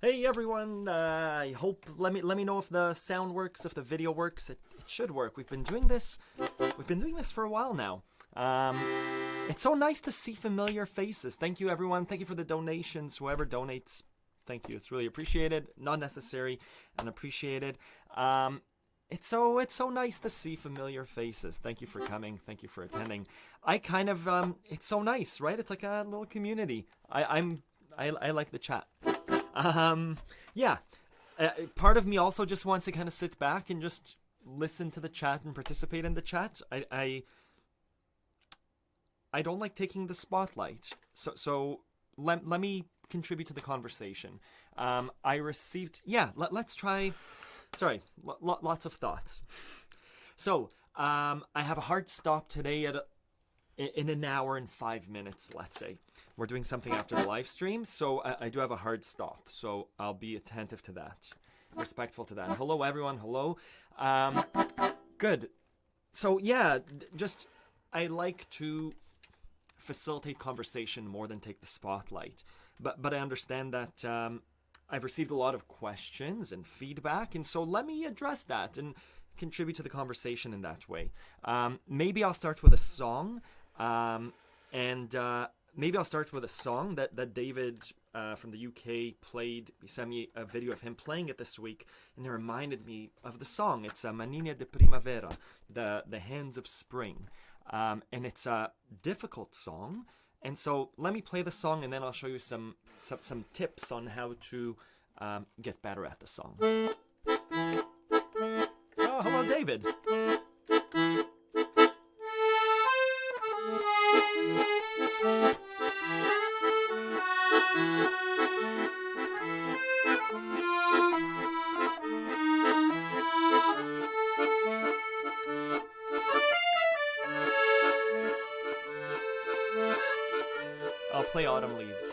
Hey everyone! I hope let me know if the sound works, if the video works. It should work. We've been doing this. We've been doing this for a while now. It's so nice to see familiar faces. Thank you everyone. Thank you for the donations. Whoever donates, thank you. It's really appreciated. Not necessary and appreciated. It's so nice to see familiar faces. Thank you for coming. Thank you for attending. I kind of it's so nice, right? It's like a little community. I like the chat. Yeah. Part of me also just wants to kind of sit back and just listen to the chat and participate in the chat. I don't like taking the spotlight. So let me contribute to the conversation. I received, let's try, sorry, lots of thoughts. So, I have a hard stop today in an hour and 5 minutes, let's say. We're doing something after the live stream, so I do have a hard stop. So I'll be attentive to that, respectful to that. Hello, everyone. Hello. Good. So yeah, just I like to facilitate conversation more than take the spotlight. But I understand that I've received a lot of questions and feedback, and so let me address that and contribute to the conversation in that way. Maybe I'll start with a song, maybe I'll start with a song that David from the UK played. He sent me a video of him playing it this week, and it reminded me of the song. It's Manine de Primavera, the Hands of Spring. And it's a difficult song. And so let me play the song, and then I'll show you some tips on how to get better at the song. Oh, hello, David. I'll play Autumn Leaves.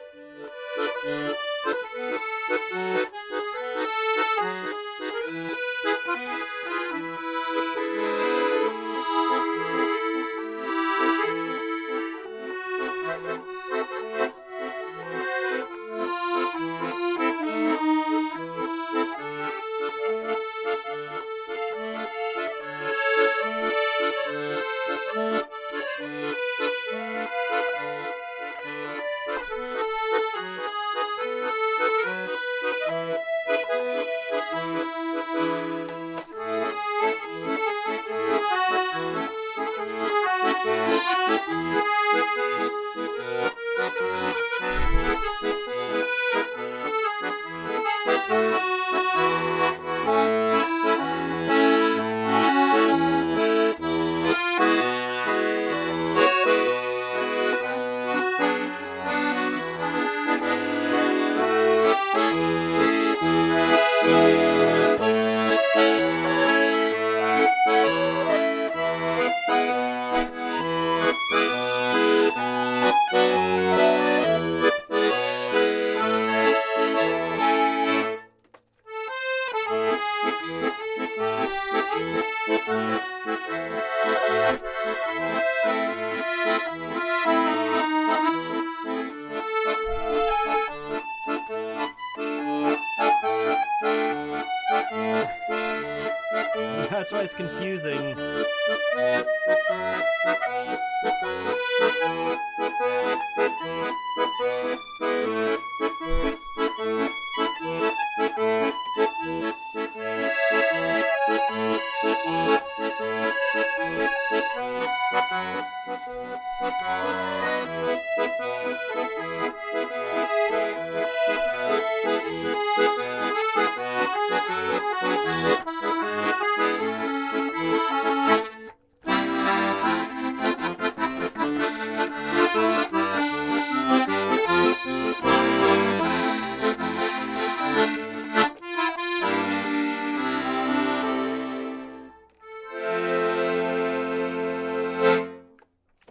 That's why it's confusing.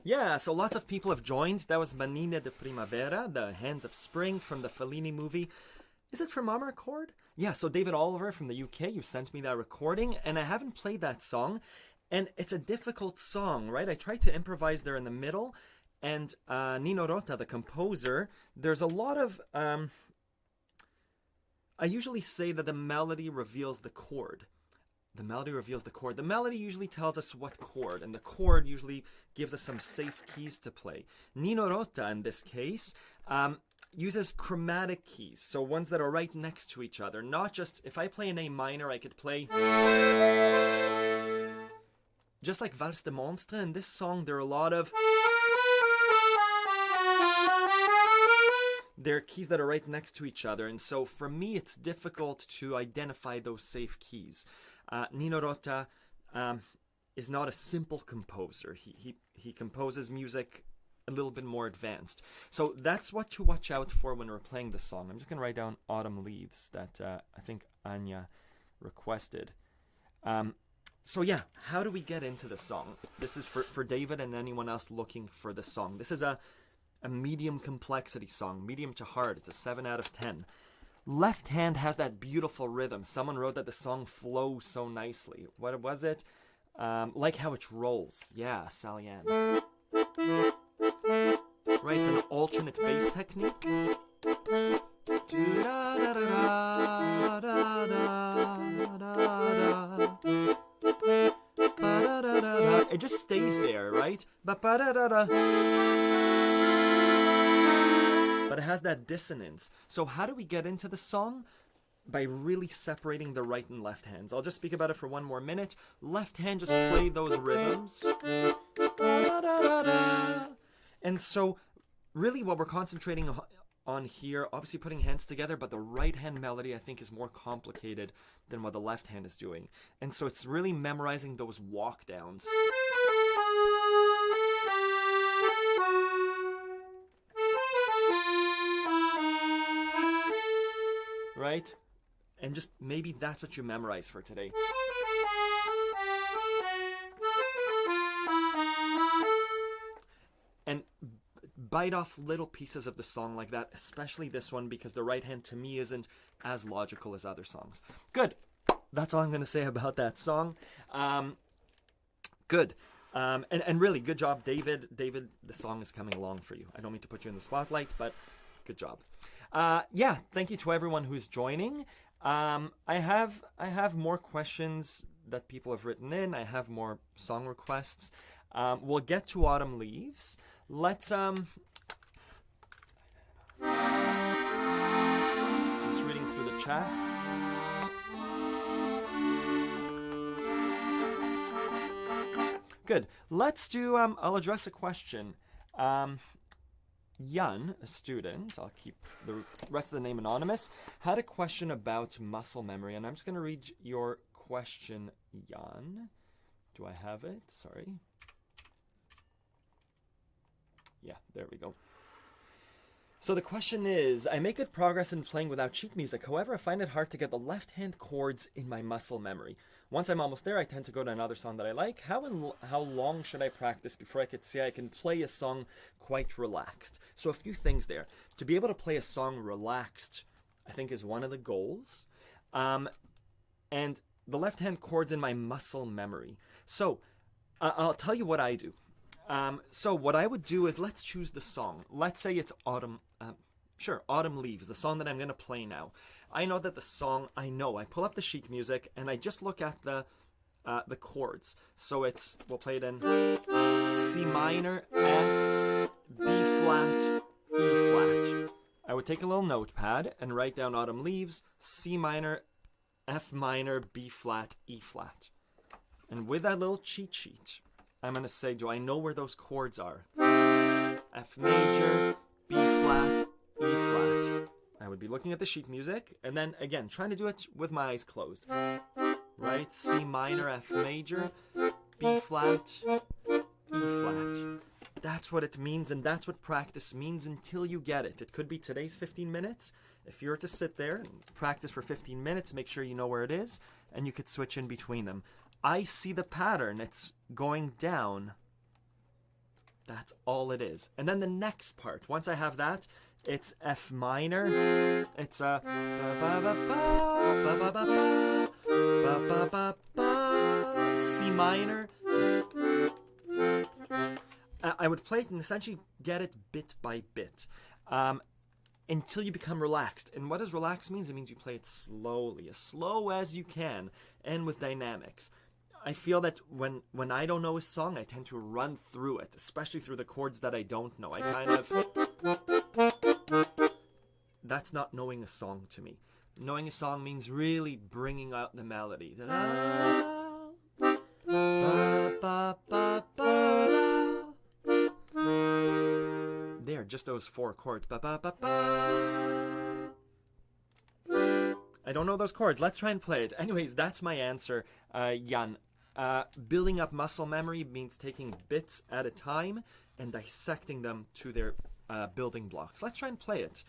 Yeah, so lots of people have joined. That was Manine de Primavera, the Hands of Spring from the Fellini movie. Is it from Amarcord? Yeah, so David Oliver from the UK, you sent me that recording, and I haven't played that song. And it's a difficult song, right? I tried to improvise there in the middle, and Nino Rota, the composer, there's a lot of I usually say that the melody reveals the chord. The melody reveals the chord. The melody usually tells us what chord, and the chord usually gives us some safe keys to play. Nino Rota, in this case, uses chromatic keys, so ones that are right next to each other. Not just, if I play an A minor, I could play... Just like Valse de Monstre, in this song, there are a lot of... There are keys that are right next to each other, and so for me, it's difficult to identify those safe keys. Nino Rota is not a simple composer. He composes music a little bit more advanced. So that's what to watch out for when we're playing the song. I'm just going to write down Autumn Leaves that I think Anya requested. So yeah, how do we get into the song? This is for David and anyone else looking for the song. This is a medium complexity song, medium to hard. It's a 7 out of 10. Left hand has that beautiful rhythm. Someone wrote that the song flows so nicely. What was it? Like how it rolls. Yeah, Sally Ann. Right, it's an alternate bass technique. It just stays there, right? But it has that dissonance. So how do we get into the song? By really separating the right and left hands. I'll just speak about it for one more minute. Left hand, just play those rhythms. And so really what we're concentrating on here, obviously putting hands together, but the right hand melody I think is more complicated than what the left hand is doing. And so it's really memorizing those walk downs. Right? And just maybe that's what you memorize for today. And bite off little pieces of the song like that, especially this one, because the right hand to me isn't as logical as other songs. Good. That's all I'm going to say about that song. Good. And really, good job, David. David, the song is coming along for you. I don't mean to put you in the spotlight, but good job. Yeah, thank you to everyone who's joining. I have more questions that people have written in. I have more song requests. We'll get to Autumn Leaves. Let's just reading through the chat. Good. Let's do I'll address a question. Yun, a student, I'll keep the rest of the name anonymous, had a question about muscle memory, and I'm just going to read your question, Yun. Do I have it? Sorry. Yeah, there we go. So the question is, I make good progress in playing without sheet music. However, I find it hard to get the left-hand chords in my muscle memory. Once I'm almost there, I tend to go to another song that I like. How long should I practice before I could say I can play a song quite relaxed? So a few things there. To be able to play a song relaxed, I think, is one of the goals. And the left-hand chords in my muscle memory. So I'll tell you what I do. So what I would do is, let's choose the song. Let's say it's Autumn. Autumn Leaves, the song that I'm going to play now. I know that the song, I pull up the sheet music and I just look at the chords. So we'll play it in C minor, F, B flat, E flat. I would take a little notepad and write down Autumn Leaves, C minor, F minor, B flat, E flat. And with that little cheat sheet, I'm going to say, do I know where those chords are? F major, B flat, E flat. I would be looking at the sheet music, and then, again, trying to do it with my eyes closed. Right? C minor, F major, B flat, E flat. That's what it means, and that's what practice means until you get it. It could be today's 15 minutes. If you were to sit there and practice for 15 minutes, make sure you know where it is, and you could switch in between them. I see the pattern. It's going down. That's all it is. And then the next part, once I have that, it's F minor. It's a C minor. I would play it and essentially get it bit by bit. until you become relaxed. And what does relax means? It means you play it slowly, as slow as you can, and with dynamics. I feel that when I don't know a song, I tend to run through it, especially through the chords that I don't know. I kind of... That's not knowing a song to me. Knowing a song means really bringing out the melody. There, just those 4 chords. I don't know those chords. Let's try and play it. Anyways, that's my answer, Jan. Building up muscle memory means taking bits at a time and dissecting them to their building blocks. Let's try and play it.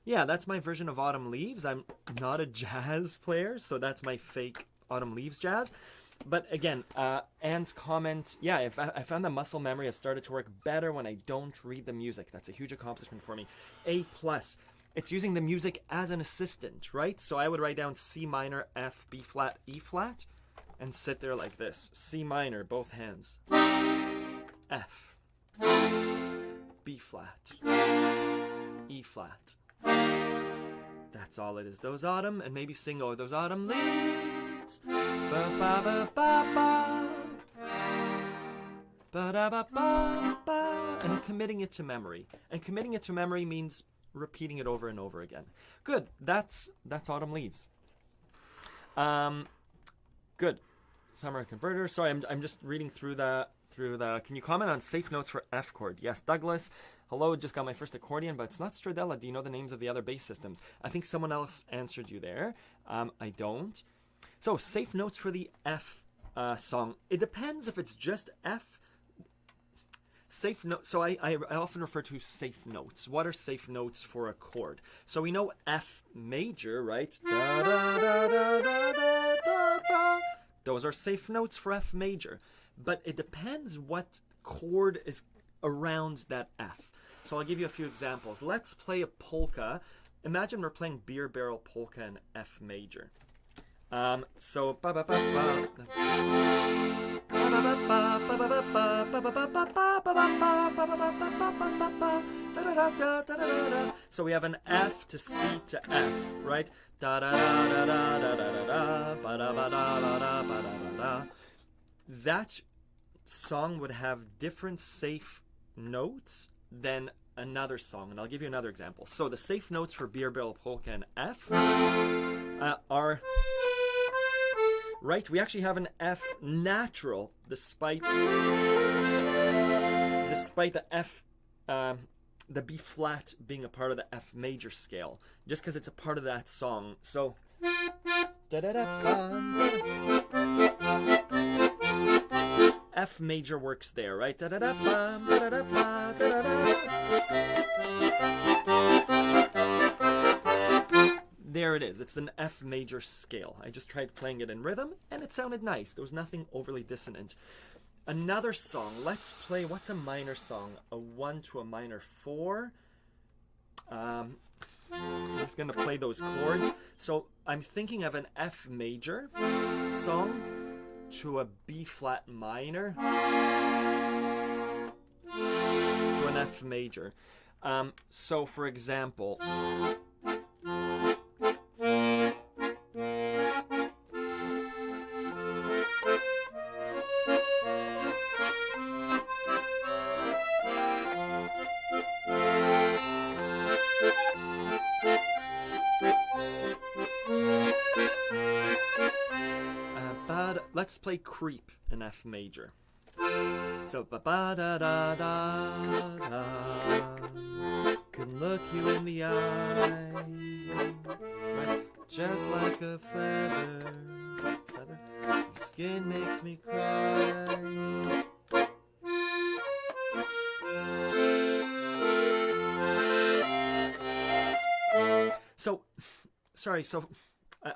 Yeah, that's my version of Autumn Leaves. I'm not a jazz player, so that's my fake Autumn Leaves jazz. But again, Anne's comment, yeah, I found the muscle memory has started to work better when I don't read the music. That's a huge accomplishment for me. A+. It's using the music as an assistant, right? So I would write down C minor, F, B flat, E flat, and sit there like this. C minor, both hands. F. B flat. E flat. That's all it is. Those autumn, and maybe sing, oh, those autumn leaves. Ba ba ba ba ba. Ba da ba ba ba. And committing it to memory. And committing it to memory means repeating it over and over again. Good. That's Autumn Leaves. Good. Summer Converter. Sorry, I'm just reading through the. Can you comment on safe notes for F chord? Yes, Douglas. Hello, just got my first accordion, but it's not Stradella. Do you know the names of the other bass systems? I think someone else answered you there. I don't. So, safe notes for the F song. It depends if it's just F. Safe note. So I often refer to safe notes. What are safe notes for a chord? So we know F major, right? Da, da, da, da, da, da, da, da. Those are safe notes for F major. But it depends what chord is around that F. So I'll give you a few examples. Let's play a polka. Imagine we're playing Beer Barrel Polka in F major. So so we have an F to C to F, right? That song would have different safe notes than another song, and I'll give you another example. So the safe notes for Beer Barrel Polka and F are right? We actually have an F natural, despite the F, the B flat being a part of the F major scale, just because it's a part of that song. So, F major works there, right? There it is. It's an F major scale. I just tried playing it in rhythm, and it sounded nice. There was nothing overly dissonant. Another song. Let's play, what's a minor song? A 1 to a minor 4. I'm just going to play those chords. So I'm thinking of an F major song to a B flat minor to an F major. So for example, let's play Creep in F major. So ba ba da da da da, can look you in the eye, right? Just like a feather, your skin makes me cry. So, sorry, I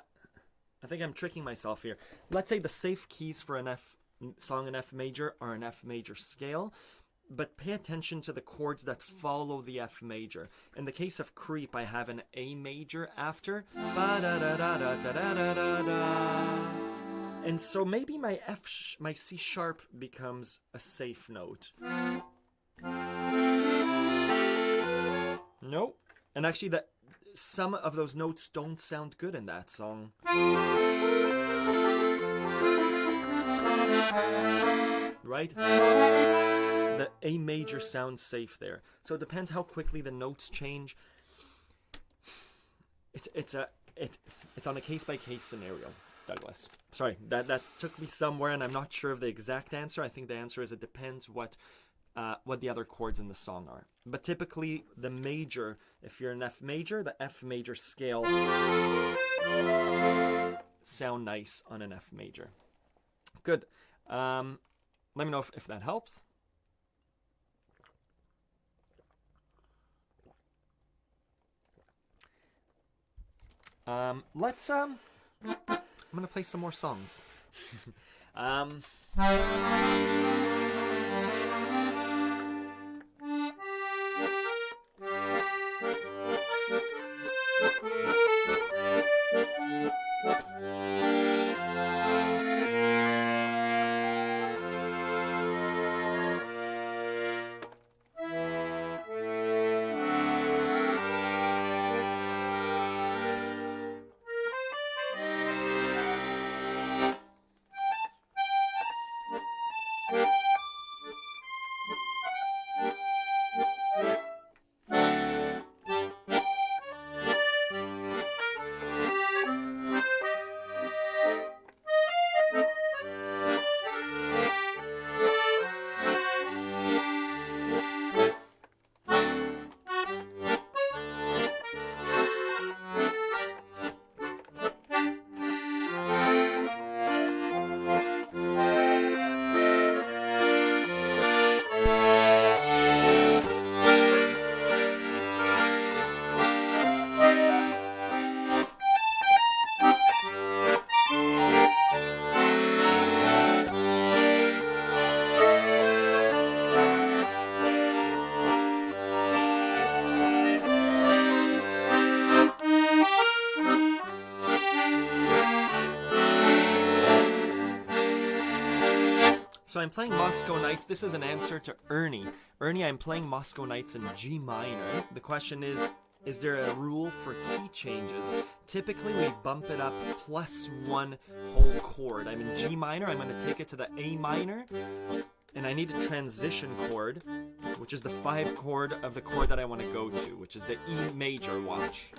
think I'm tricking myself here. Let's say the safe keys for an F song in F major are an F major scale, but pay attention to the chords that follow the F major. In the case of Creep, I have an A major after, ba-da-da-da-da-da-da-da-da. And so maybe my my C sharp becomes a safe note. Nope. And actually, some of those notes don't sound good in that song. Right? The A major sounds safe there. So it depends how quickly the notes change. It's on a case-by-case scenario, Douglas. Sorry, that took me somewhere, and I'm not sure of the exact answer. I think the answer is it depends what the other chords in the song are. But typically, the major, if you're an F major, the F major scale sound nice on an F major. Good. Let me know if that helps. I'm gonna play some more songs. So I'm playing Moscow Nights. This is an answer to Ernie. Ernie, I'm playing Moscow Nights in G minor. The question is there a rule for key changes? Typically, we bump it up +1 whole chord. I'm in G minor. I'm going to take it to the A minor. And I need a transition chord, which is the 5 chord of the chord that I want to go to, which is the E major. Watch.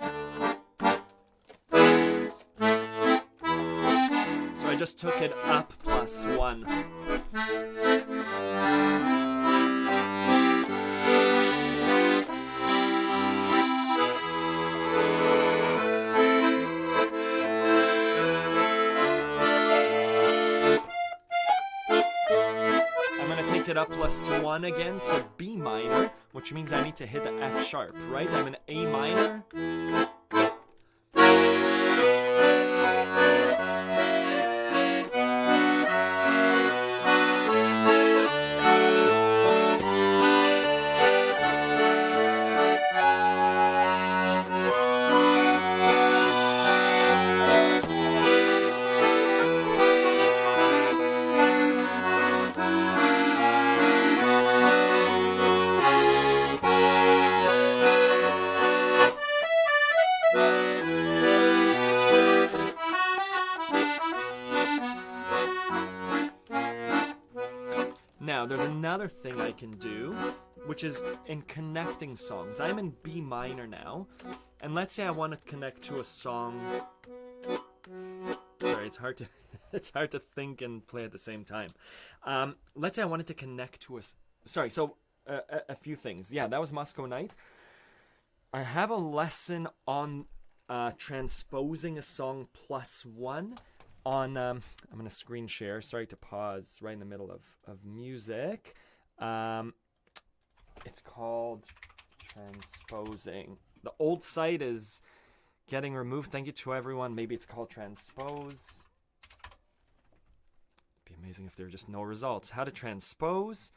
So I I just took it up +1. It up +1 again to B minor, which means I need to hit the F sharp, right? I'm in A minor. Now, there's another thing I can do, which is in connecting songs. I'm in B minor now, and let's say I want to connect to a song. Sorry, it's hard to think and play at the same time. Let's say I wanted to connect to a few things. Yeah, that was Moscow Night. I have a lesson on transposing a song +1. On, I'm going to screen share. Sorry to pause right in the middle of music. It's called Transposing. The old site is getting removed. Thank you to everyone. Maybe it's called Transpose. It'd be amazing if there were just no results. How to transpose.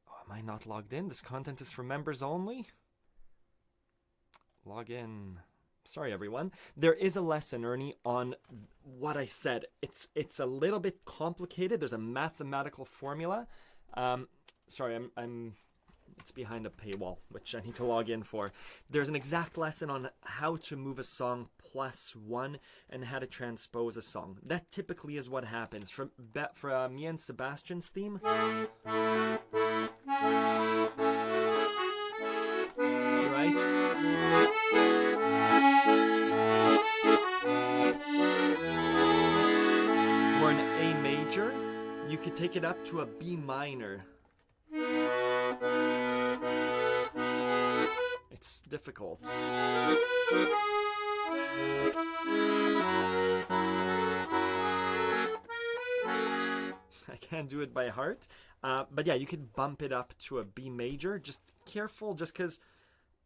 Oh, am I not logged in? This content is for members only. Log in. Sorry, everyone. There is a lesson, Ernie, on what I said. It's a little bit complicated. There's a mathematical formula. Sorry, it's behind a paywall, which I need to log in for. There's an exact lesson on how to move a song +1 and how to transpose a song. That typically is what happens. For me and Sebastian's theme. Right? We're in A major. You could take it up to a B minor. It's difficult. I can't do it by heart. But yeah, you could bump it up to a B major. Just careful, just because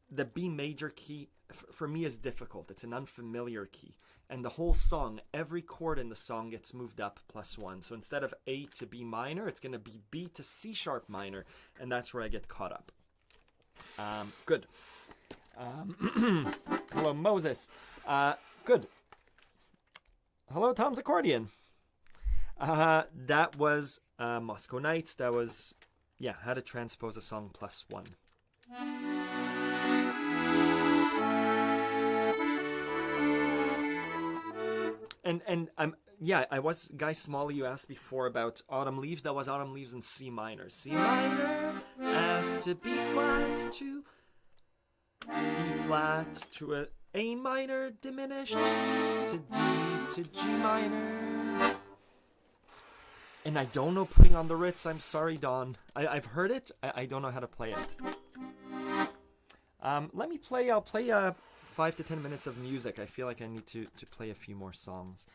the B major key, for me, is difficult. It's an unfamiliar key. And the whole song, every chord in the song gets moved up +1. So instead of A to B minor, it's going to be B to C sharp minor. And that's where I get caught up. Good. Hello, Moses. Good. Hello, Tom's Accordion. That was Moscow Nights. That was, yeah, how to transpose a song +1. And I was, Guy Smalley, you asked before about Autumn Leaves. That was Autumn Leaves in C minor. C minor, F to B flat to E flat to A minor diminished to D to G minor. And I don't know putting on the Ritz. I'm sorry, Dawn. I've heard it. I don't know how to play it. Let me play. I'll play 5 to 10 minutes of music. I feel like I need to play a few more songs.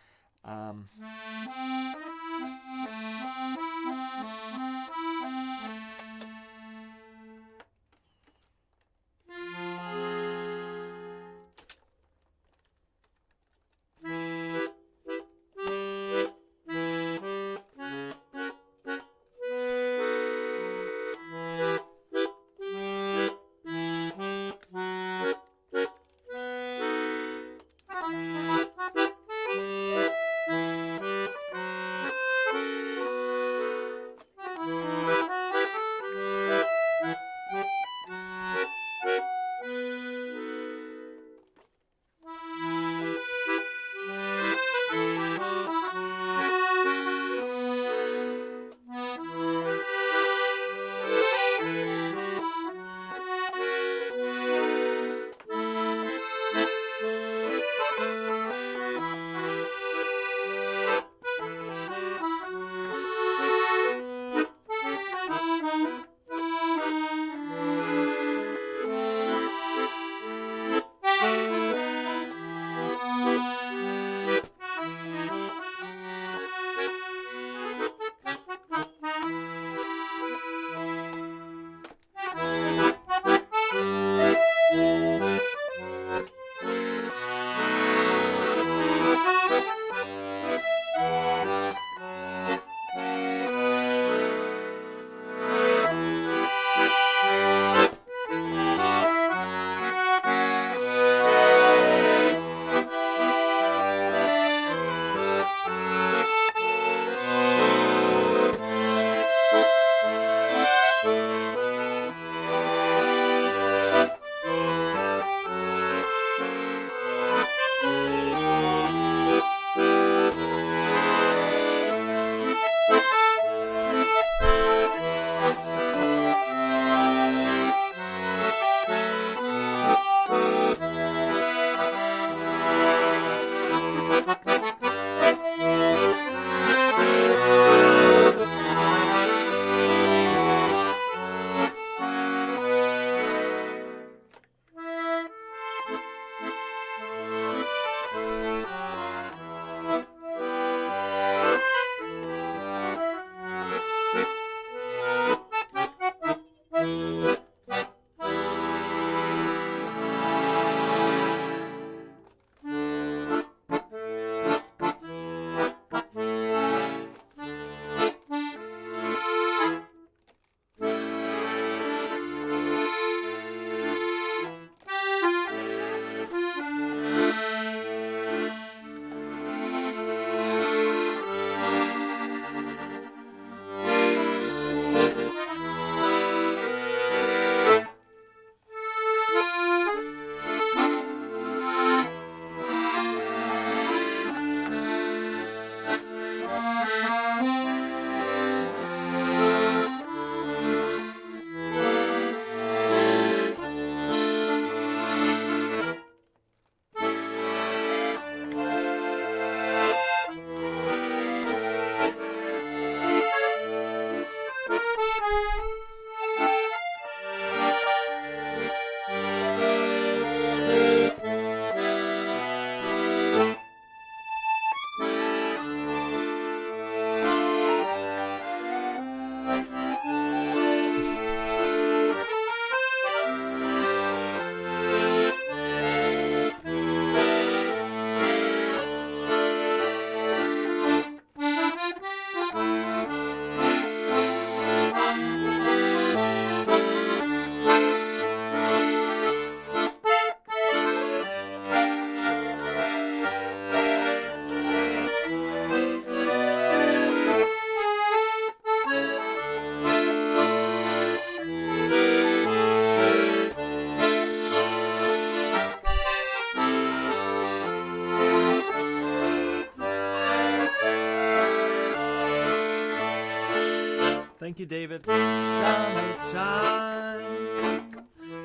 Thank you, David. Summertime,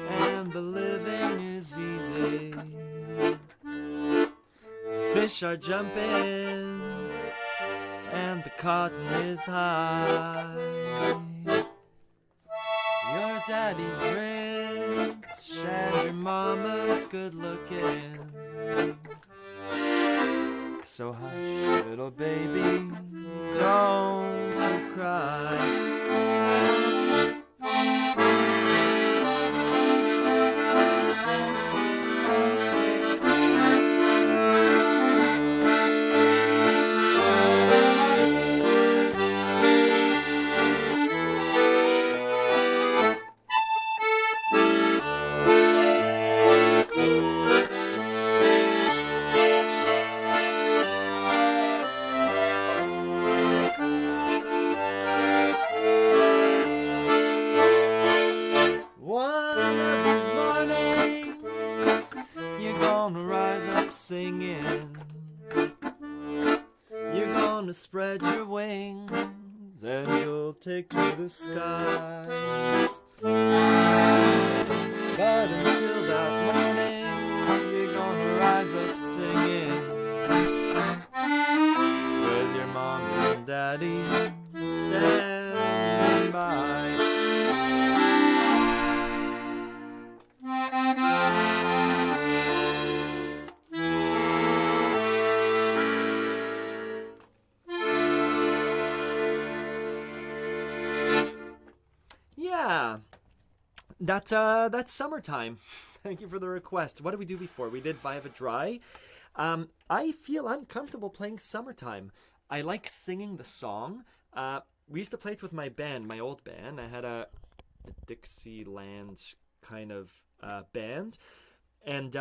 and the living is easy. Fish are jumping, and the cotton is high. Your daddy's rich, and your mama's good looking. So hush, little baby, don't you cry. Singing, you're gonna spread your wings and you'll take to the skies. But until that morning, you're gonna rise up singing with your mom and daddy standing by. Yeah, that's summertime. Thank you for the request. What did we do before? We did Viva Dry. I feel uncomfortable playing Summertime. I like singing the song. We used to play it with my band, my old band. I had a Dixieland kind of band. And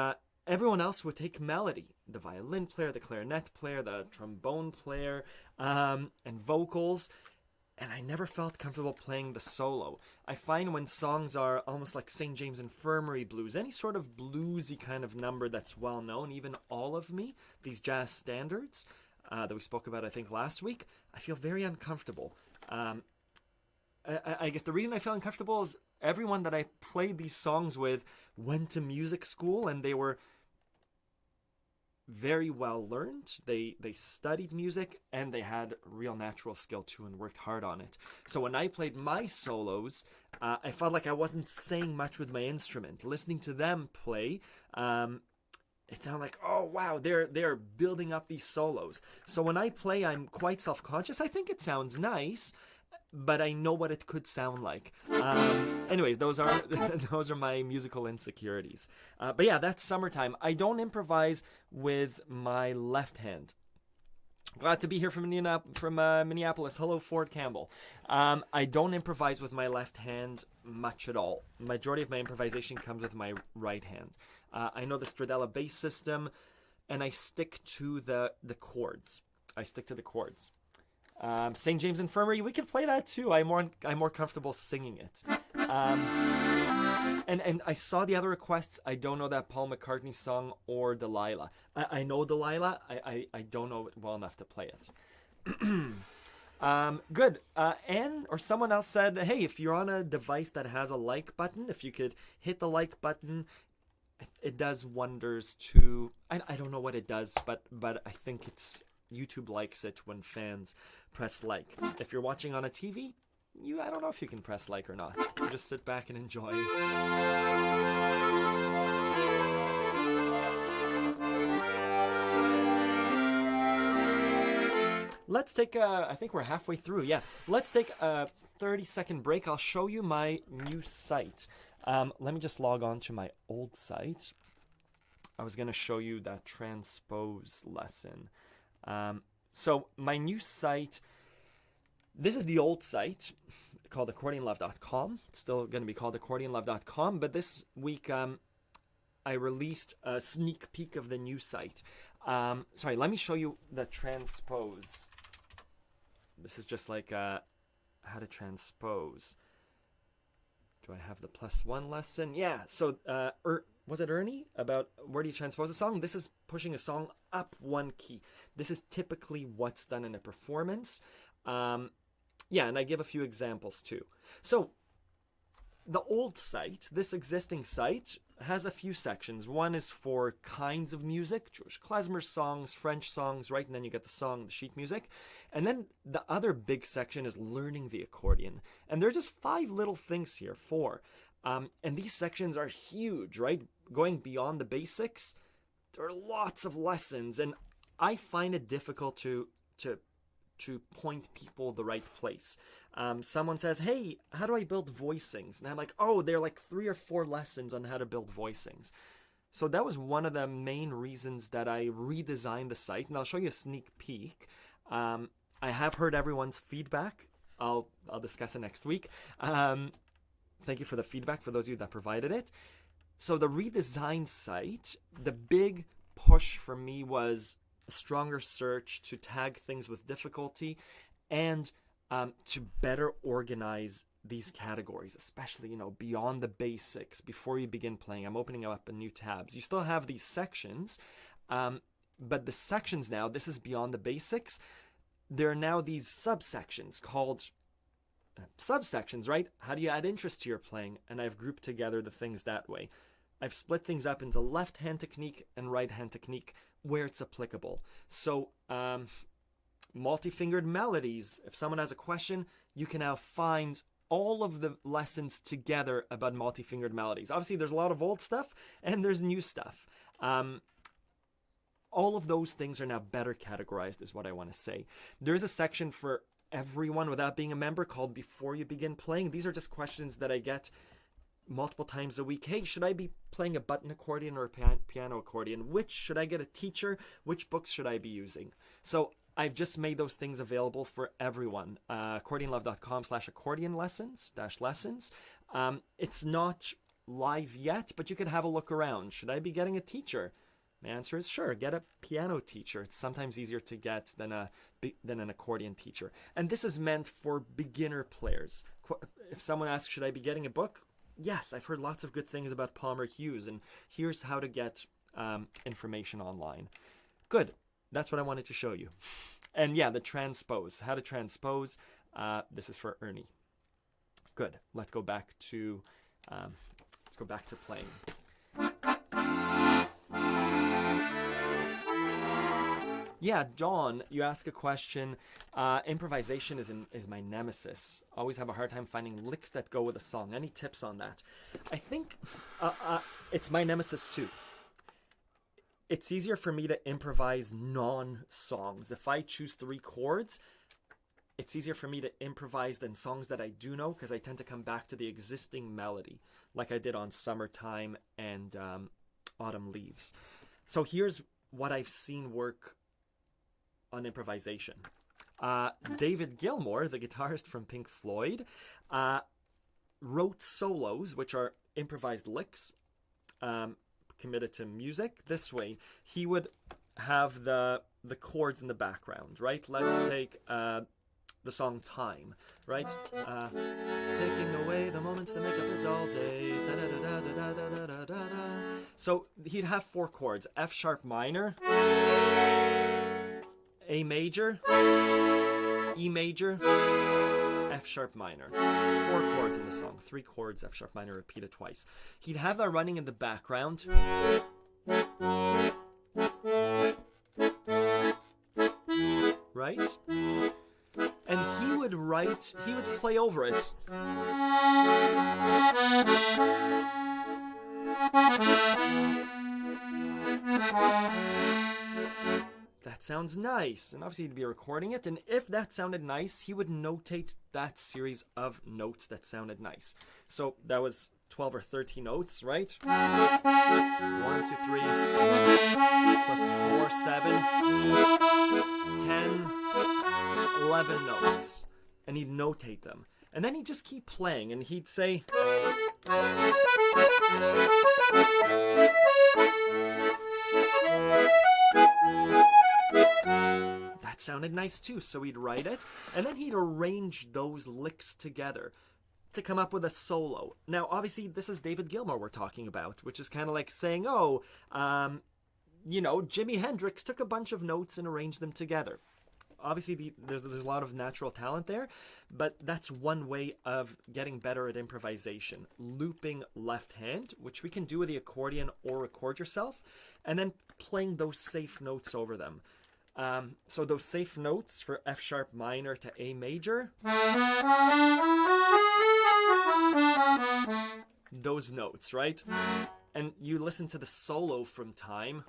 everyone else would take melody. The violin player, the clarinet player, the trombone player, and vocals. And I never felt comfortable playing the solo. I find when songs are almost like St. James Infirmary blues, any sort of bluesy kind of number that's well known, even All of Me, these jazz standards that we spoke about, I think, last week, I feel very uncomfortable. I guess the reason I feel uncomfortable is everyone that I played these songs with went to music school and they were very well learned. They studied music and they had real natural skill too and worked hard on it. So when I played my solos, I felt like I wasn't saying much with my instrument. Listening to them play, it sounded like, oh wow, they're building up these solos. So when I play, I'm quite self-conscious. I think it sounds nice, but I know what it could sound like. Anyways, those are my musical insecurities. But yeah, that's Summertime. I don't improvise with my left hand. Glad to be here from Minneapolis. Hello, Ford Campbell. I don't improvise with my left hand much at all. Majority of my improvisation comes with my right hand. I know the Stradella bass system, and I stick to the chords. St. James Infirmary, we could play that too. I'm more comfortable singing it. And I saw the other requests. I don't know that Paul McCartney song or Delilah. I know Delilah. I don't know it well enough to play it. Good. Anne or someone else said, hey, if you're on a device that has a like button, if you could hit the like button, it does wonders to... I don't know what it does, but I think it's... YouTube likes it when fans press like. If you're watching on a TV, I don't know if you can press like or not. You just sit back and enjoy. Let's take I think we're halfway through. Yeah. Let's take a 30-second break. I'll show you my new site. Let me just log on to my old site. I was going to show you that transpose lesson. So my new site, this is the old site called accordionlove.com. It's still going to be called accordionlove.com, but this week I released a sneak peek of the new site. Sorry, let me show you the transpose. This is just like how to transpose. Do I have the +1 lesson? Yeah, so was it Ernie about where do you transpose a song? This is pushing a song up one key. This is typically what's done in a performance. Yeah, and I give a few examples too. So the old site, this existing site, has a few sections. One is for kinds of music, Jewish klezmer songs, French songs, right? And then you get the song, the sheet music. And then the other big section is learning the accordion. And there are just 5 little things here, 4. And these sections are huge, right? Going beyond the basics, there are lots of lessons. And I find it difficult to point people the right place. Someone says, hey, how do I build voicings? And I'm like, oh, there are like 3 or 4 lessons on how to build voicings. So that was one of the main reasons that I redesigned the site. And I'll show you a sneak peek. I have heard everyone's feedback. I'll discuss it next week. Thank you for the feedback, for those of you that provided it. So the redesigned site, the big push for me was a stronger search, to tag things with difficulty, and to better organize these categories, especially, beyond the basics, before you begin playing. I'm opening up a new tabs. You still have these sections, but the sections now, this is beyond the basics. There are now these subsections called subsections, right? How do you add interest to your playing? And I've grouped together the things that way. I've split things up into left-hand technique and right-hand technique where it's applicable. So multi-fingered melodies, if someone has a question, you can now find all of the lessons together about multi-fingered melodies. Obviously, there's a lot of old stuff and there's new stuff. All of those things are now better categorized, is what I want to say. There's a section for everyone without being a member called Before You Begin Playing. These are just questions that I get multiple times a week. Hey, should I be playing a button accordion or a piano accordion? Which should I get a teacher? Which books should I be using? So I've just made those things available for everyone. Accordionlove.com/accordion lessons. It's not live yet, but you could have a look around. Should I be getting a teacher? My answer is sure, get a piano teacher. It's sometimes easier to get than an accordion teacher. And this is meant for beginner players. If someone asks, should I be getting a book? Yes, I've heard lots of good things about Palmer Hughes, and here's how to get information online. Good. That's what I wanted to show you. And yeah, the transpose. How to transpose. This is for Ernie. Good. Let's go back to playing. Yeah, Dawn, you ask a question. Improvisation is my nemesis. Always have a hard time finding licks that go with a song. Any tips on that? I think it's my nemesis too. It's easier for me to improvise non-songs. If I choose 3 chords, it's easier for me to improvise than songs that I do know, because I tend to come back to the existing melody, like I did on Summertime and Autumn Leaves. So here's what I've seen work on improvisation. David Gilmour, the guitarist from Pink Floyd, wrote solos, which are improvised licks, committed to music. This way, he would have the chords in the background, right? Let's take the song Time, right? Taking away the moments that make up a dull day. Da, da, da, da, da, da, da, da, da. So he'd have 4 chords: F sharp minor, A major, E major, F sharp minor. 4 chords in the song. 3 chords, F sharp minor, repeated twice. He'd have that running in the background. Right? And he would play over it. That sounds nice. And obviously he'd be recording it. And if that sounded nice, he would notate that series of notes that sounded nice. So that was 12 or 13 notes, right? 1, 2, 3, plus 4, 7, 10, 11 notes. And he'd notate them. And then he'd just keep playing, and he'd say... That sounded nice too, so he'd write it, and then he'd arrange those licks together to come up with a solo. Now, obviously, this is David Gilmour we're talking about, which is kind of like saying, Jimi Hendrix took a bunch of notes and arranged them together. obviously there's a lot of natural talent there, but that's one way of getting better at improvisation. Looping left hand, which we can do with the accordion or record yourself, and then playing those safe notes over them. So those safe notes for F sharp minor to A major, those notes, right? And you listen to the solo from Time.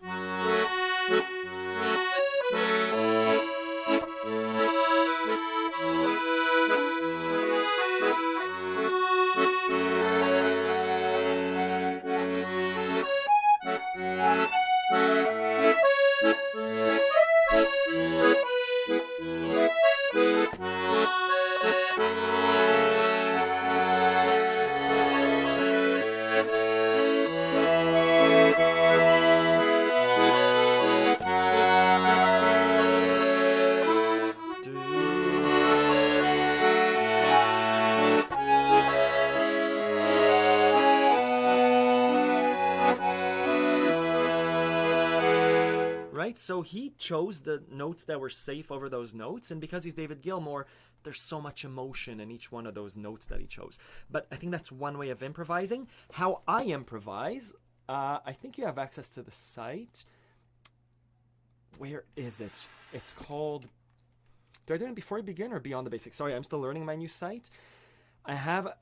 So he chose the notes that were safe over those notes, and because he's David Gilmour, there's so much emotion in each one of those notes that he chose. But I think that's one way of improvising. How I improvise, I think you have access to the site. Where is it? It's called... Do I do it before I begin or beyond the basics? Sorry, I'm still learning my new site. I have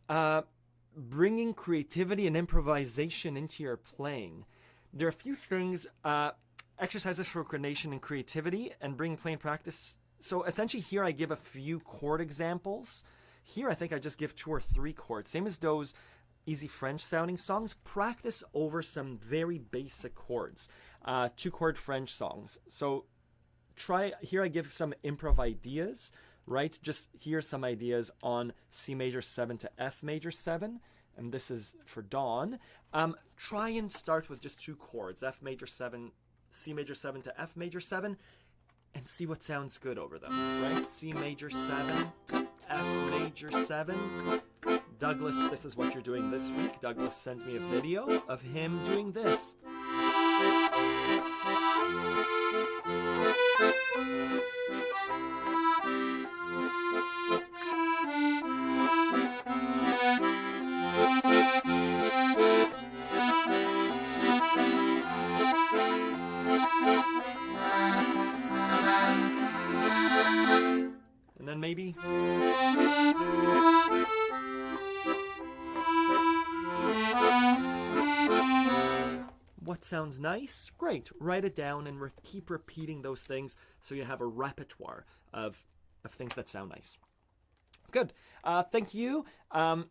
bringing creativity and improvisation into your playing. There are a few things... exercises for coordination and creativity and bring playing practice. So essentially here I give a few chord examples. Here I think I just give 2 or 3 chords. Same as those easy French sounding songs. Practice over some very basic chords. 2 chord French songs. So here I give some improv ideas, right? Just here's some ideas on C major 7 to F major 7. And this is for Dawn. Try and start with just 2 chords. F major 7, C major 7 to F major 7, and see what sounds good over them, right? C major 7 to F major 7. Douglas, this is what you're doing this week. Douglas sent me a video of him doing this. And then maybe... What sounds nice? Great. Write it down and keep repeating those things so you have a repertoire of things that sound nice. Good. Thank you. Do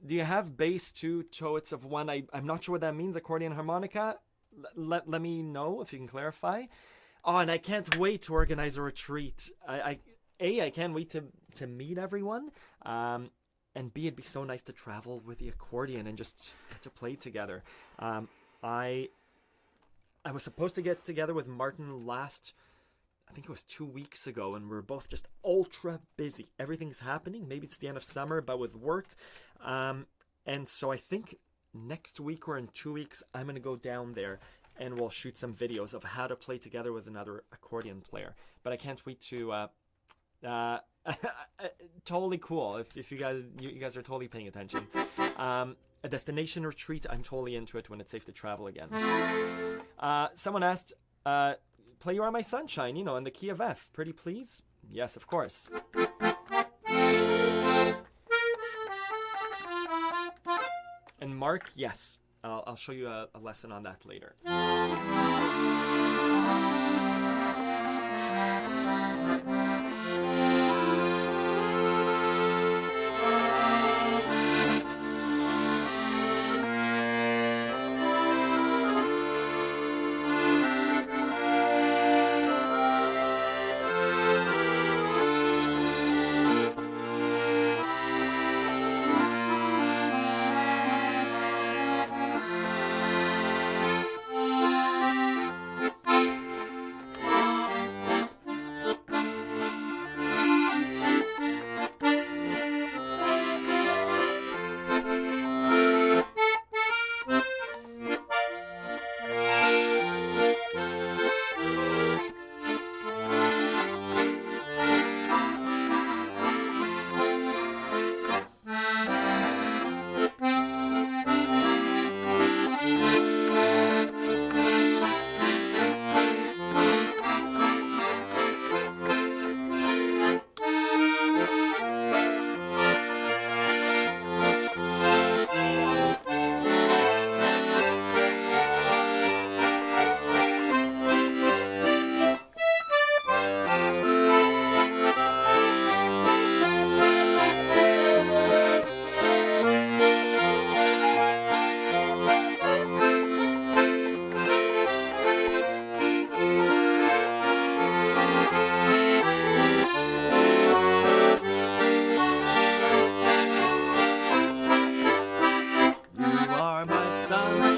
you have bass 2 toets of 1? I'm not sure what that means. Accordion harmonica? Let me know if you can clarify. Oh, and I can't wait to organize a retreat. I can't wait to meet everyone. And B, it'd be so nice to travel with the accordion and just get to play together. I was supposed to get together with Martin I think it was 2 weeks ago, and we're both just ultra busy. Everything's happening. Maybe it's the end of summer, but with work. And so I think next week or in 2 weeks, I'm going to go down there and we'll shoot some videos of how to play together with another accordion player. But I can't wait to... totally cool if you guys are totally paying attention. A destination retreat, I'm totally into it when it's safe to travel again. Someone asked, play You Are My Sunshine, in the key of F. Pretty please? Yes, of course. And Mark, yes. I'll show you a lesson on that later.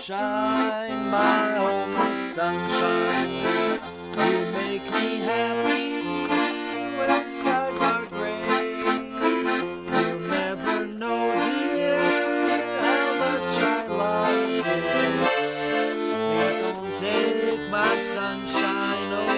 sunshine, my only sunshine. You make me happy when skies are gray. You'll never know, dear, how much I love you. Please don't take my sunshine away.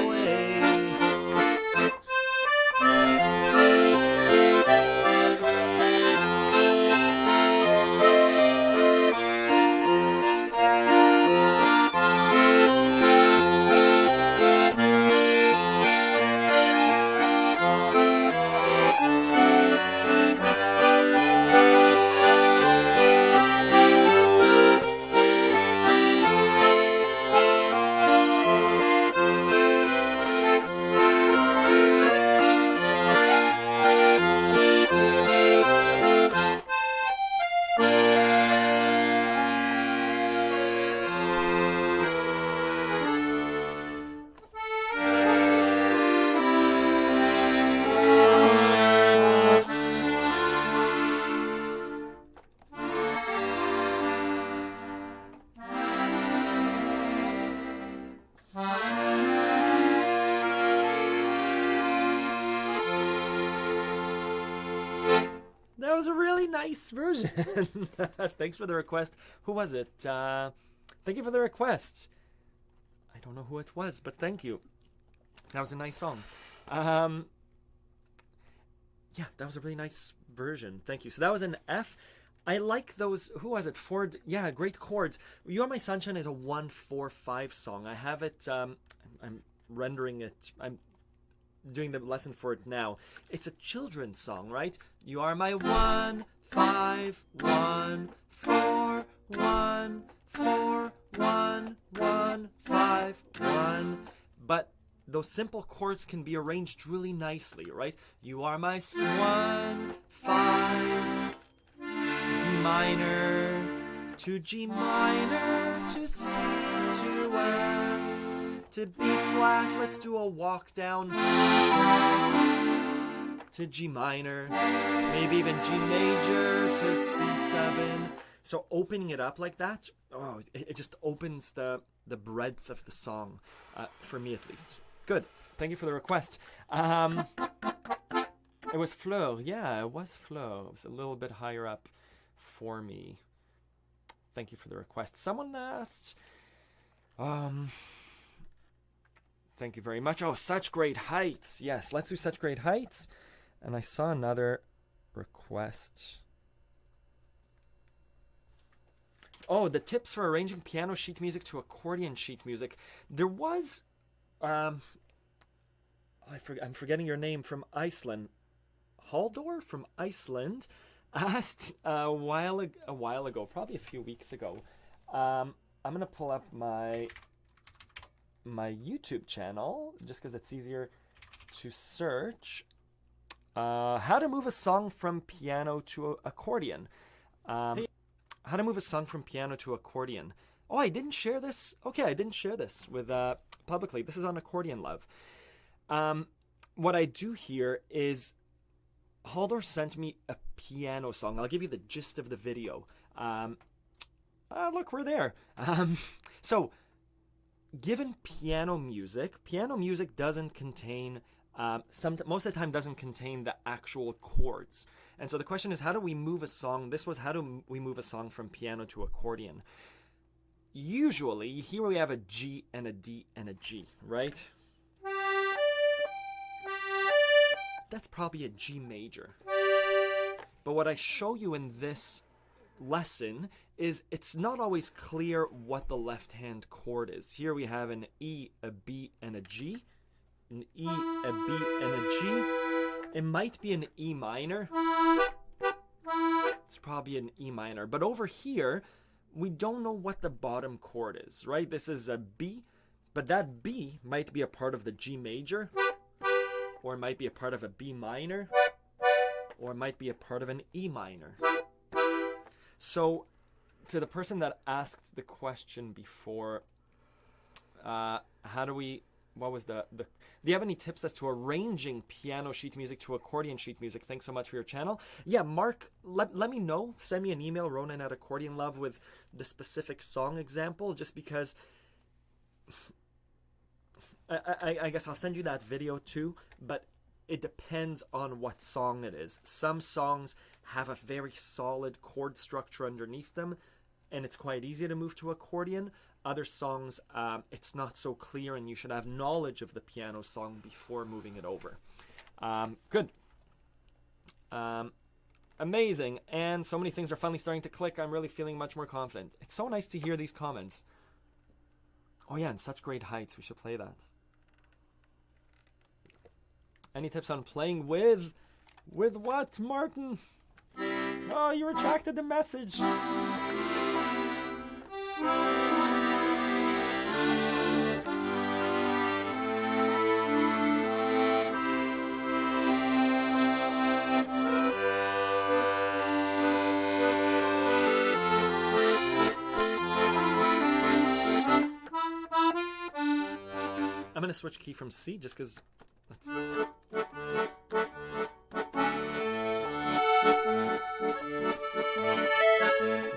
That was a really nice version. Thanks for the request. Who was it? Thank you for the request. I don't know who it was, but thank you. That was a nice song. Yeah, that was a really nice version. Thank you. So that was an F. I like those. Who was it? Ford. Yeah, great chords. You Are My Sunshine is a 1-4-5 song. I have it. I'm rendering it. I'm doing the lesson for it now. It's a children's song, right? You are my 1, 5, 1, 4, 1, 4, 1, 1, 5, 1. But those simple chords can be arranged really nicely, right? You are my 1, 5, D minor, to G minor, to C, to F, to B flat. Let's do a walk down to G minor, maybe even G major to C7. So opening it up like that, oh, it just opens the breadth of the song, for me at least. Good. Thank you for the request. It was Fleur. Yeah, it was Fleur. It was a little bit higher up for me. Thank you for the request. Someone asked, thank you very much. Oh, Such Great Heights. Yes, let's do Such Great Heights. And I saw another request. Oh, the tips for arranging piano sheet music to accordion sheet music. There was, I'm forgetting your name, from Iceland. Haldor from Iceland asked a while ago, probably a few weeks ago. I'm gonna pull up my YouTube channel just because it's easier to search. How to move a song from piano to accordion. How to move a song from piano to accordion. Oh, I didn't share this. Okay, I didn't share this with publicly. This is on Accordion Love. What I do here is Haldor sent me a piano song. I'll give you the gist of the video. Look, we're there. So, given piano music doesn't contain, most of the time doesn't contain the actual chords. And so the question is, how do we move a song? This was how do we move a song from piano to accordion? Usually, here we have a G and a D and a G, right? That's probably a G major. But what I show you in this lesson is it's not always clear what the left-hand chord is. Here we have an E, a B, and a G. An E, a B, and a G. It might be an E minor. It's probably an E minor. But over here, we don't know what the bottom chord is, right? This is a B, but that B might be a part of the G major, or it might be a part of a B minor, or it might be a part of an E minor. So, to the person that asked the question before, how do we what was the do you have any tips as to arranging piano sheet music to accordion sheet music? Thanks so much for your channel. Yeah, Mark, let me know. Send me an email, Ronan at Accordion Love, with the specific song example, just because I guess I'll send you that video too, but it depends on what song it is. Some songs have a very solid chord structure underneath them, and it's quite easy to move to accordion. Other songs, it's not so clear, and you should have knowledge of the piano song before moving it over. Good. Amazing. And so many things are finally starting to click. I'm really feeling much more confident. It's so nice to hear these comments. Oh yeah, and such great heights. We should play that. Any tips on playing with what, Martin? Oh, you retracted the message. I'm going to switch key from C just because...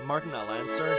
Martin, I'll answer.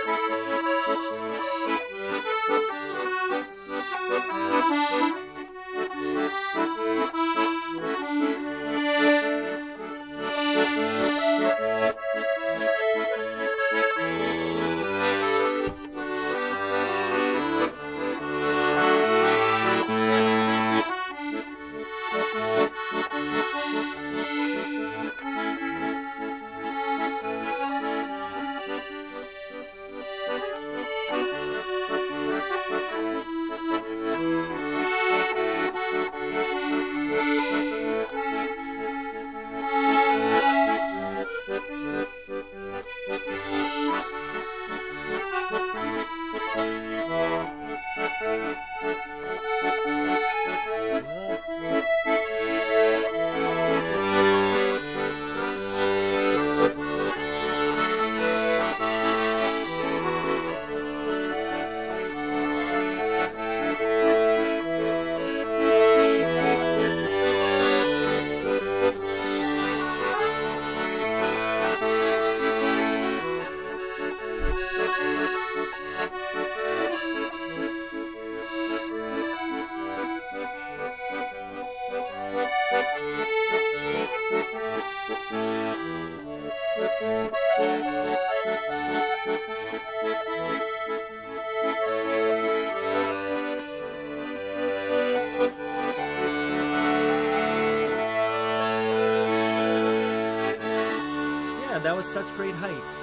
That was such great heights.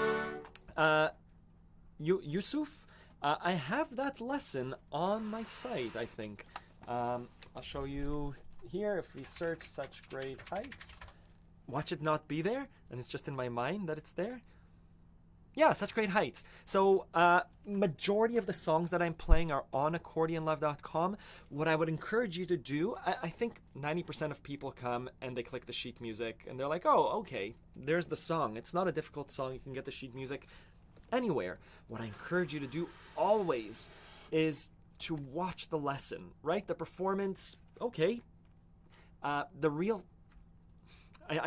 Yusuf, I have that lesson on my site, I think. I'll show you here. If we search such great heights, watch it not be there, and it's just in my mind that it's there. Yeah, such great heights. So majority of the songs that I'm playing are on accordionlove.com. What I would encourage you to do, I think 90% of people come and they click the sheet music and they're like, oh, okay, there's the song. It's not a difficult song. You can get the sheet music anywhere. What I encourage you to do always is to watch the lesson, right? The performance, okay. I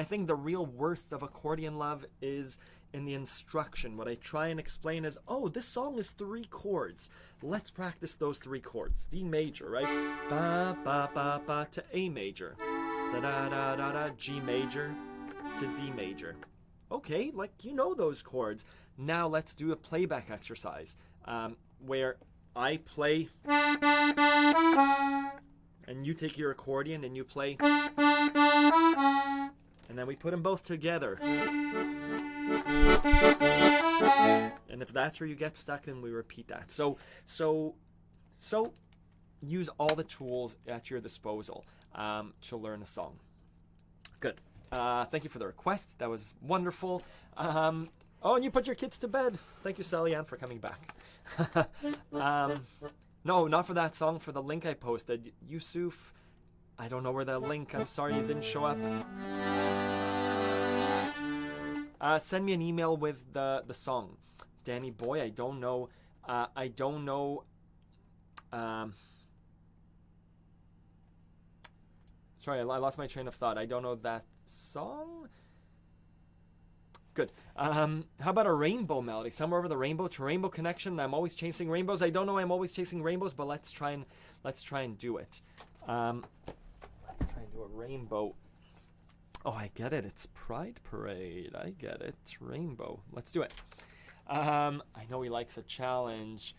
think the real worth of Accordion Love is in the instruction. What I try and explain is, oh, this song is 3 chords. Let's practice those 3 chords. D major, right? Ba, ba, ba, ba to A major. Da, da, da, da, da, G major to D major. Okay, like, you know those chords. Now let's do a playback exercise where I play and you take your accordion and you play, and then we put them both together. And if that's where you get stuck, then we repeat that. So use all the tools at your disposal to learn a song. Good. Thank you for the request. That was wonderful. Oh, and you put your kids to bed. Thank you, Sally Ann, for coming back. No, not for that song, for the link I posted. Yusuf, I don't know where that link, I'm sorry it didn't show up. Send me an email with the song. Danny Boy, I don't know. Sorry, I lost my train of thought. I don't know that song. Good. How about a rainbow melody? Somewhere over the rainbow, to Rainbow Connection. I'm always chasing rainbows. I don't know I'm always chasing rainbows, but let's try and do it. Let's try and do a rainbow. Oh, I get it. It's Pride Parade. I get it. Rainbow. Let's do it. I know he likes a challenge.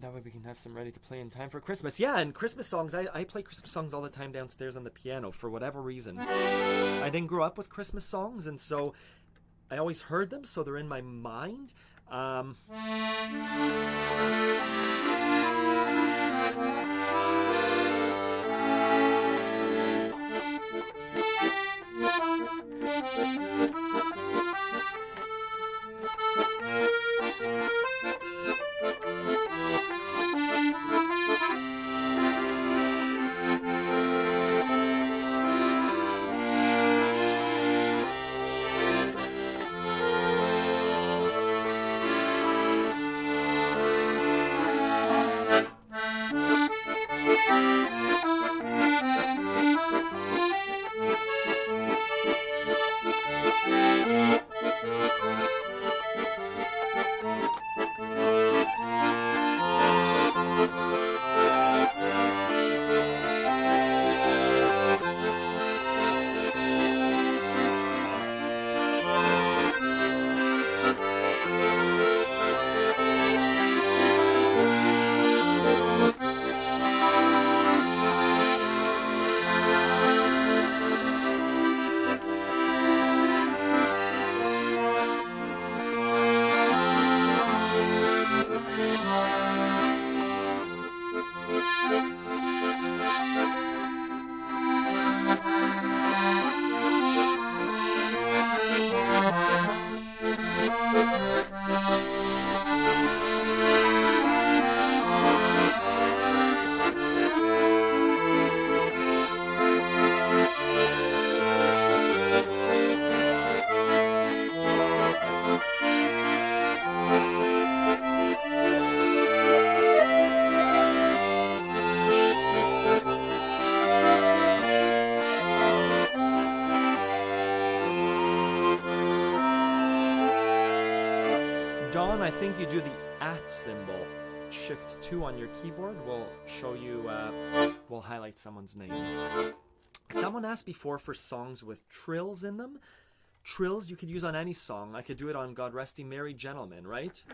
That way we can have some ready to play in time for Christmas. Yeah, and Christmas songs. I play Christmas songs all the time downstairs on the piano for whatever reason. I didn't grow up with Christmas songs, and so I always heard them, so they're in my mind. I think you do the @ symbol. Shift 2 on your keyboard will show you, will highlight someone's name. Someone asked before for songs with trills in them. Trills you could use on any song. I could do it on God Rest Ye Merry Gentlemen, right?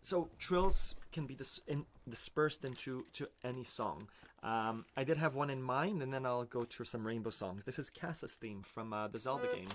So trills can be dispersed into any song. I did have one in mind, and then I'll go through some rainbow songs. This is Cass's theme from the Zelda game.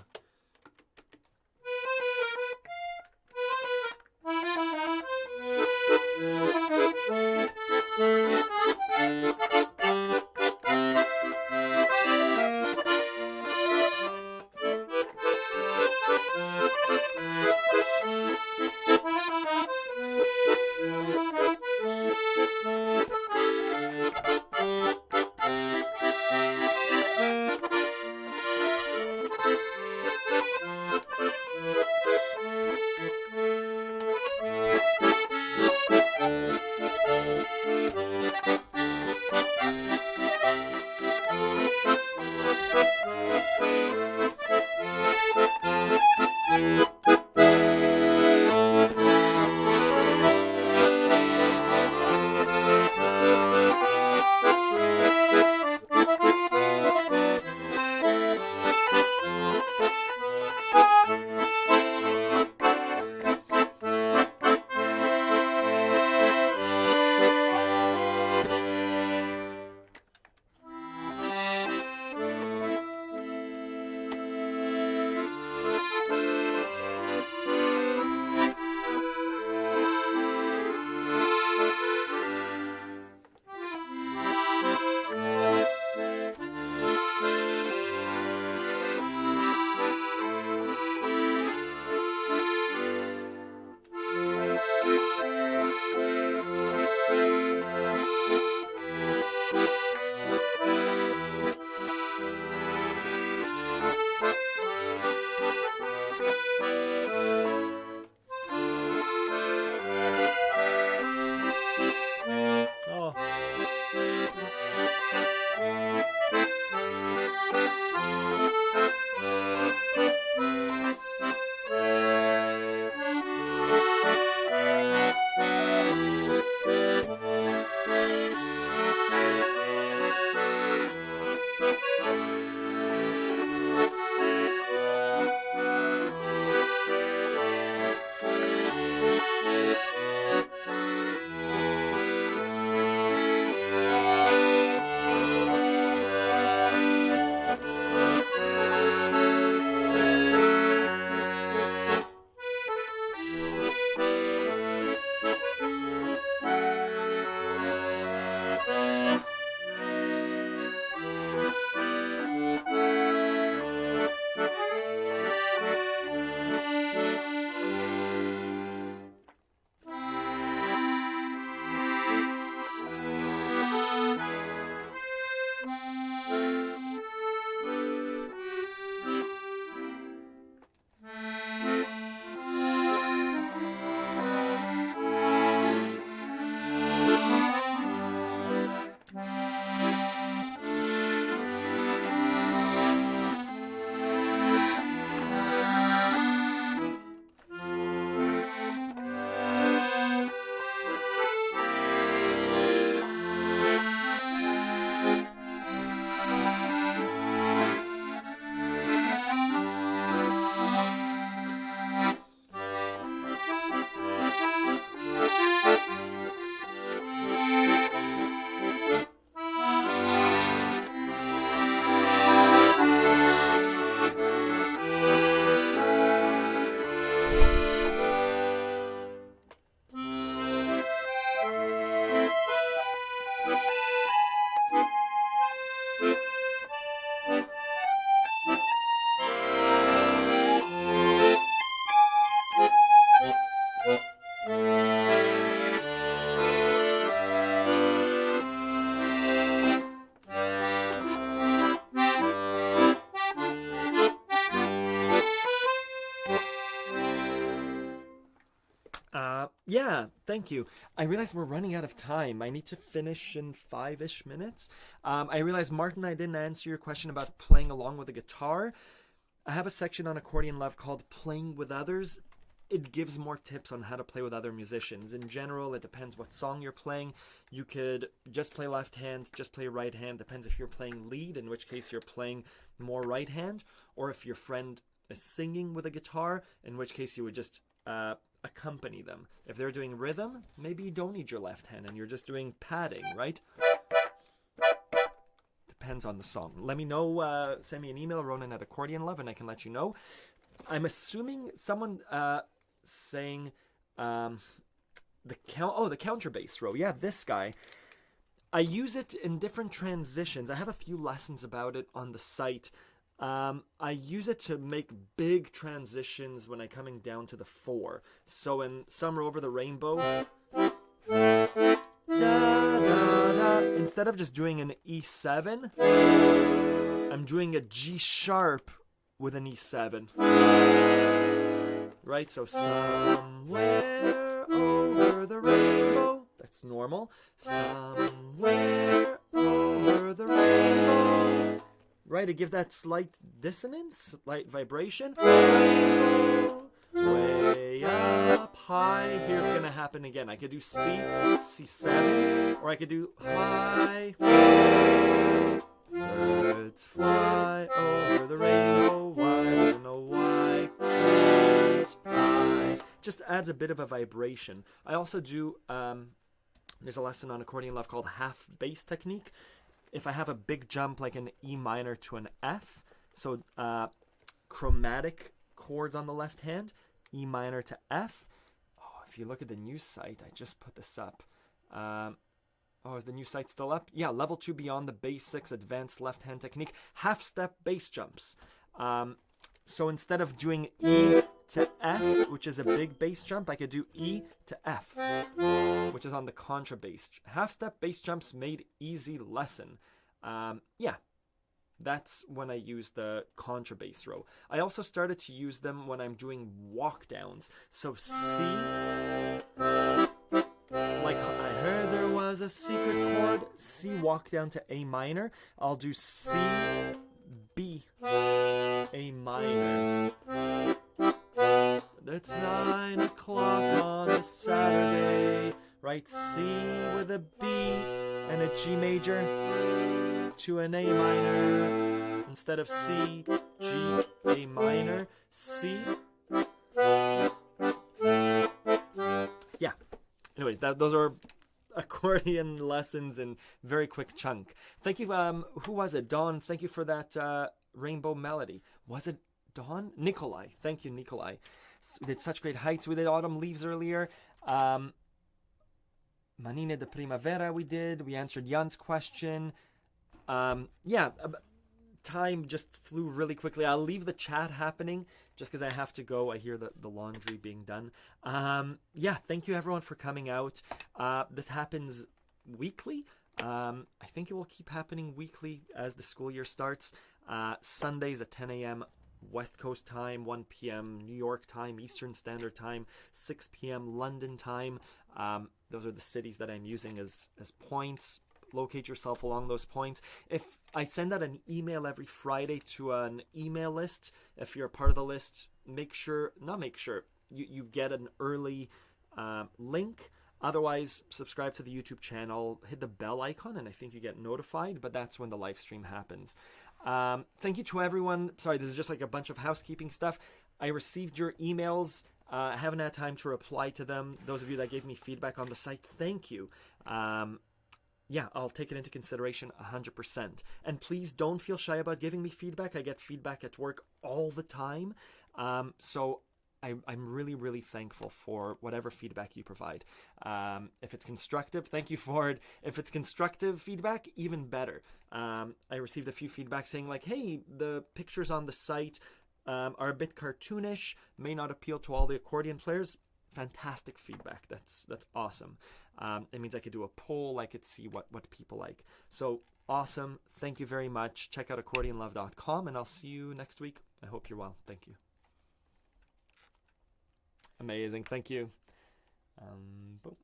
Yeah, thank you. I realize we're running out of time. I need to finish in 5-ish minutes. I realize, Martin, I didn't answer your question about playing along with a guitar. I have a section on Accordion Love called Playing with Others. It gives more tips on how to play with other musicians. In general, it depends what song you're playing. You could just play left hand, just play right hand. Depends if you're playing lead, in which case you're playing more right hand, or if your friend is singing with a guitar, in which case you would just accompany them. If they're doing rhythm, maybe you don't need your left hand and you're just doing padding, right? Depends on the song. Let me know, send me an email, Ronan at Accordion Love, and I can let you know. I'm assuming someone saying the counter bass row. Yeah, this guy. I use it in different transitions. I have a few lessons about it on the site. I use it to make big transitions when I'm coming down to the 4. So in Summer Over the Rainbow, da, da, da, instead of just doing an E7, I'm doing a G sharp with an E7. Right? So somewhere over the rainbow. That's normal. Somewhere over the rainbow. Right, it gives that slight dissonance, slight vibration. Way up high. Here it's going to happen again. I could do C, C7, or I could do high. Birds fly over the rainbow. Why? I don't know why. Can't I? Just adds a bit of a vibration. I also do, there's a lesson on Accordion Love called half bass technique. If I have a big jump like an E minor to an F, so chromatic chords on the left hand, E minor to F. Oh, if you look at the news site, I just put this up. Is the new site still up? Yeah, level 2 beyond the basics, advanced left hand technique, half step bass jumps. So instead of doing E to F, which is a big bass jump, I could do E to F, which is on the contrabass. Half step bass jumps made easy lesson. Yeah, that's when I use the contrabass row. I also started to use them when I'm doing walk downs. So C, like I heard there was a secret chord, C walk down to A minor. I'll do C, B, A minor. It's 9 o'clock on a Saturday. Right, C with a B and a G major to an A minor. Instead of C, G, A minor, C. Yeah. Anyways, those are accordion lessons in very quick chunk. Thank you. Who was it? Dawn. Thank you for that rainbow melody. Was it Dawn? Nikolai. Thank you, Nikolai. We did Such Great Heights. We did Autumn Leaves earlier. Manine de Primavera we did. We answered Jan's question. Yeah, time just flew really quickly. I'll leave the chat happening just because I have to go. I hear the laundry being done. Yeah, thank you everyone for coming out. This happens weekly. I think it will keep happening weekly as the school year starts. Sundays at 10 a.m. West Coast time, 1 p.m. New York time, Eastern Standard Time, 6 p.m. London time. Those are the cities that I'm using as points. Locate yourself along those points. If I send out an email every Friday to an email list, if you're a part of the list, you get an early link. Otherwise, subscribe to the YouTube channel, hit the bell icon, and I think you get notified, but that's when the live stream happens. Thank you to everyone. Sorry, this is just like a bunch of housekeeping stuff. I received your emails. I haven't had time to reply to them. Those of you that gave me feedback on the site, thank you. Yeah, I'll take it into consideration 100%. And please don't feel shy about giving me feedback. I get feedback at work all the time. So I'm really, really thankful for whatever feedback you provide. If it's constructive, thank you for it. If it's constructive feedback, even better. I received a few feedback saying like, hey, the pictures on the site are a bit cartoonish, may not appeal to all the accordion players. fantastic feedback. That's awesome. It means I could do a poll. I could see what people like. So awesome. Thank you very much. Check out accordionlove.com, and I'll see you next week. I hope you're well. Thank you. Amazing. Thank you. Boom.